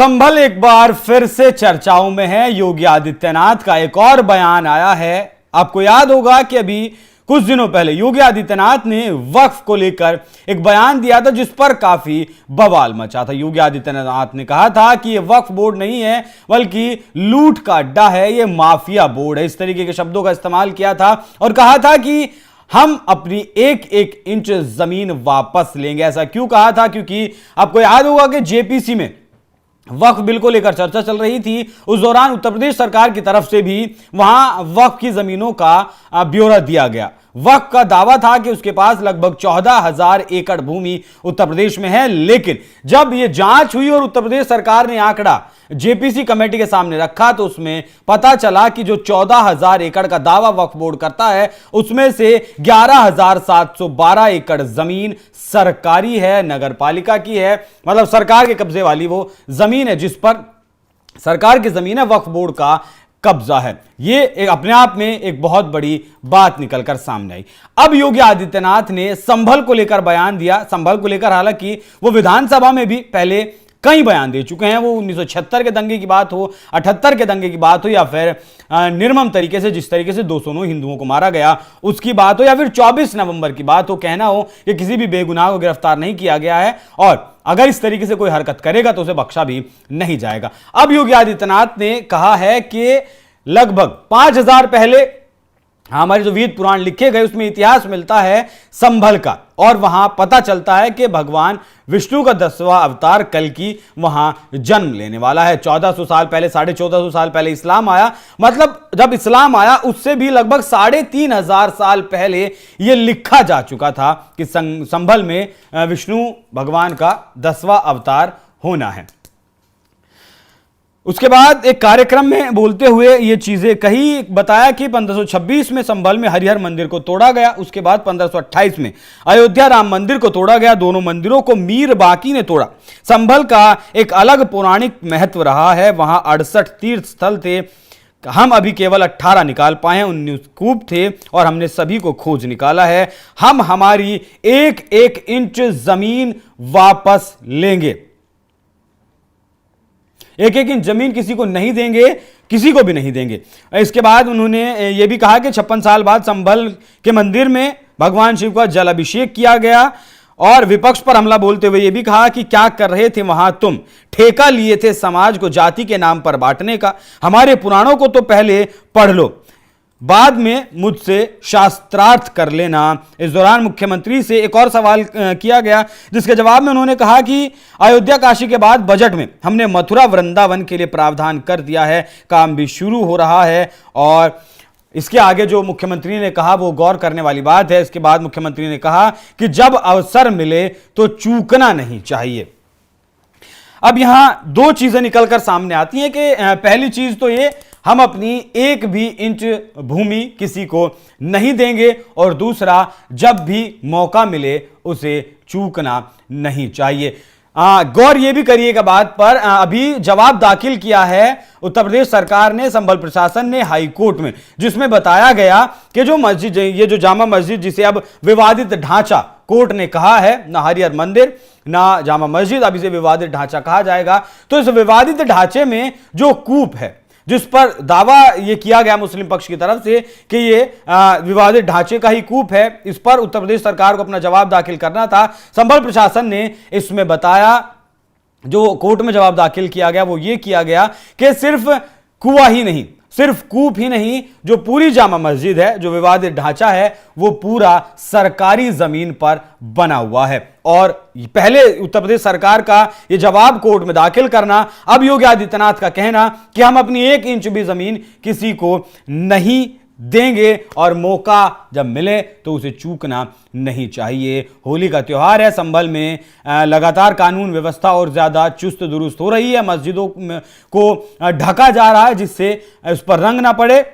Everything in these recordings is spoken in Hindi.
संभल एक बार फिर से चर्चाओं में है। योगी आदित्यनाथ का एक और बयान आया है। आपको याद होगा कि अभी कुछ दिनों पहले योगी आदित्यनाथ ने वक्फ को लेकर एक बयान दिया था जिस पर काफी बवाल मचा था। योगी आदित्यनाथ ने कहा था कि यह वक्फ बोर्ड नहीं है बल्कि लूट का अड्डा है, यह माफिया बोर्ड है। इस तरीके के शब्दों का इस्तेमाल किया था और कहा था कि हम अपनी एक एक इंच जमीन वापस लेंगे। ऐसा क्यों कहा था? क्योंकि आपको याद होगा कि जेपीसी में वक्फ बिल को लेकर चर्चा चल रही थी। उस दौरान उत्तर प्रदेश सरकार की तरफ से भी वहां वक्फ की जमीनों का ब्यौरा दिया गया। वक्फ का दावा था कि उसके पास लगभग 14,000 एकड़ भूमि उत्तर प्रदेश में है, लेकिन जब यह जांच हुई और उत्तर प्रदेश सरकार ने आंकड़ा जेपीसी कमेटी के सामने रखा तो उसमें पता चला कि जो 14,000 एकड़ का दावा वक्फ बोर्ड करता है उसमें से 11,712 एकड़ जमीन सरकारी है, नगर पालिका की है, मतलब सरकार के कब्जे वाली वो जमीन है जिस पर सरकार की जमीन है, वक्फ बोर्ड का कब्जा है। यह अपने आप में एक बहुत बड़ी बात निकलकर सामने आई। अब योगी आदित्यनाथ ने संभल को लेकर बयान दिया। संभल को लेकर हालांकि वो विधानसभा में भी पहले कई बयान दे चुके हैं। वो 1976 के दंगे की बात हो, 78 के दंगे की बात हो, या फिर निर्मम तरीके से जिस तरीके से 209 हिंदुओं को मारा गया उसकी बात हो, या फिर 24 नवंबर की बात हो, कहना हो कि किसी भी बेगुनाह को गिरफ्तार नहीं किया गया है और अगर इस तरीके से कोई हरकत करेगा तो उसे बख्शा भी नहीं जाएगा। अब योगी आदित्यनाथ ने कहा है कि लगभग 5,000 पहले हमारे जो वेद पुराण लिखे गए उसमें इतिहास मिलता है संभल का, और वहां पता चलता है कि भगवान विष्णु का 10वां अवतार कल्कि वहां जन्म लेने वाला है। 1400 साल पहले, 1450 साल पहले इस्लाम आया। मतलब जब इस्लाम आया उससे भी लगभग 3,500 साल पहले यह लिखा जा चुका था कि संभल में विष्णु भगवान का 10वां अवतार होना है। उसके बाद एक कार्यक्रम में बोलते हुए ये चीजें कही, बताया कि 1526 में संभल में हरिहर मंदिर को तोड़ा गया। उसके बाद 1528 में अयोध्या राम मंदिर को तोड़ा गया। दोनों मंदिरों को मीर बाकी ने तोड़ा। संभल का एक अलग पौराणिक महत्व रहा है। वहां 68 तीर्थ स्थल थे। हम अभी केवल 18 निकाल पाए हैं, 19 कूप थे और हमने सभी को खोज निकाला है। हम हमारी एक एक इंच जमीन वापस लेंगे। एक एक इंच जमीन किसी को नहीं देंगे, किसी को भी नहीं देंगे। इसके बाद उन्होंने यह भी कहा कि 56 साल बाद संभल के मंदिर में भगवान शिव का जल अभिषेक किया गया। और विपक्ष पर हमला बोलते हुए यह भी कहा कि क्या कर रहे थे वहां तुम? ठेका लिए थे समाज को जाति के नाम पर बांटने का। हमारे पुराणों को तो पहले पढ़ लो, बाद में मुझसे शास्त्रार्थ कर लेना। इस दौरान मुख्यमंत्री से एक और सवाल किया गया जिसके जवाब में उन्होंने कहा कि अयोध्या काशी के बाद बजट में हमने मथुरा वृंदावन के लिए प्रावधान कर दिया है, काम भी शुरू हो रहा है। और इसके आगे जो मुख्यमंत्री ने कहा वो गौर करने वाली बात है। इसके बाद मुख्यमंत्री ने कहा कि जब अवसर मिले तो चूकना नहीं चाहिए। अब यहां दो चीजें निकलकर सामने आती हैं कि पहली चीज तो ये, हम अपनी एक भी इंच भूमि किसी को नहीं देंगे, और दूसरा जब भी मौका मिले उसे चूकना नहीं चाहिए। गौर ये भी करिएगा बात पर, अभी जवाब दाखिल किया है उत्तर प्रदेश सरकार ने, संभल प्रशासन ने हाई कोर्ट में, जिसमें बताया गया कि जो मस्जिद, ये जो जामा मस्जिद जिसे अब विवादित ढांचा कोर्ट ने कहा है, ना हरिहर मंदिर ना जामा मस्जिद, अब इसे विवादित ढांचा कहा जाएगा। तो इस विवादित ढांचे में जो कूप है जिस पर दावा यह किया गया मुस्लिम पक्ष की तरफ से कि ये विवादित ढांचे का ही कूप है, इस पर उत्तर प्रदेश सरकार को अपना जवाब दाखिल करना था। संभल प्रशासन ने इसमें बताया, जो कोर्ट में जवाब दाखिल किया गया वो ये किया गया कि सिर्फ कुआं ही नहीं, सिर्फ कूप ही नहीं, जो पूरी जामा मस्जिद है, जो विवादित ढांचा है, वो पूरा सरकारी जमीन पर बना हुआ है। और पहले उत्तर प्रदेश सरकार का यह जवाब कोर्ट में दाखिल करना, अब योगी आदित्यनाथ का कहना कि हम अपनी एक इंच भी जमीन किसी को नहीं देंगे और मौका जब मिले तो उसे चूकना नहीं चाहिए। होली का त्योहार है। संभल में लगातार कानून व्यवस्था और ज्यादा चुस्त दुरुस्त हो रही है। मस्जिदों को ढका जा रहा है जिससे उस पर रंग ना पड़े।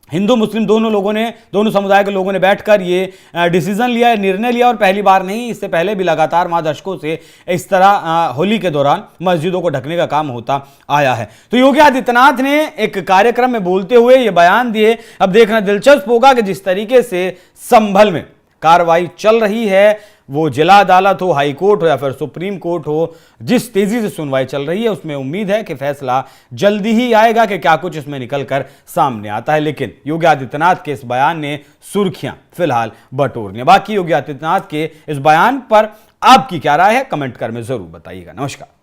हिंदू मुस्लिम दोनों समुदाय के लोगों ने बैठकर ये डिसीजन लिया, निर्णय लिया, और पहली बार नहीं, इससे पहले भी लगातार माह दशकों से इस तरह होली के दौरान मस्जिदों को ढकने का काम होता आया है। तो योगी आदित्यनाथ ने एक कार्यक्रम में बोलते हुए ये बयान दिए। अब देखना दिलचस्प होगा कि जिस तरीके से संभल में कार्रवाई चल रही है वो जिला अदालत हो, हाई कोर्ट हो या फिर सुप्रीम कोर्ट हो, जिस तेजी से सुनवाई चल रही है उसमें उम्मीद है कि फैसला जल्दी ही आएगा कि क्या कुछ इसमें निकलकर सामने आता है। लेकिन योगी आदित्यनाथ के इस बयान ने सुर्खियां फिलहाल बटोर ली। बाकी योगी आदित्यनाथ के इस बयान पर आपकी क्या राय है, कमेंट कर में जरूर बताइएगा। नमस्कार।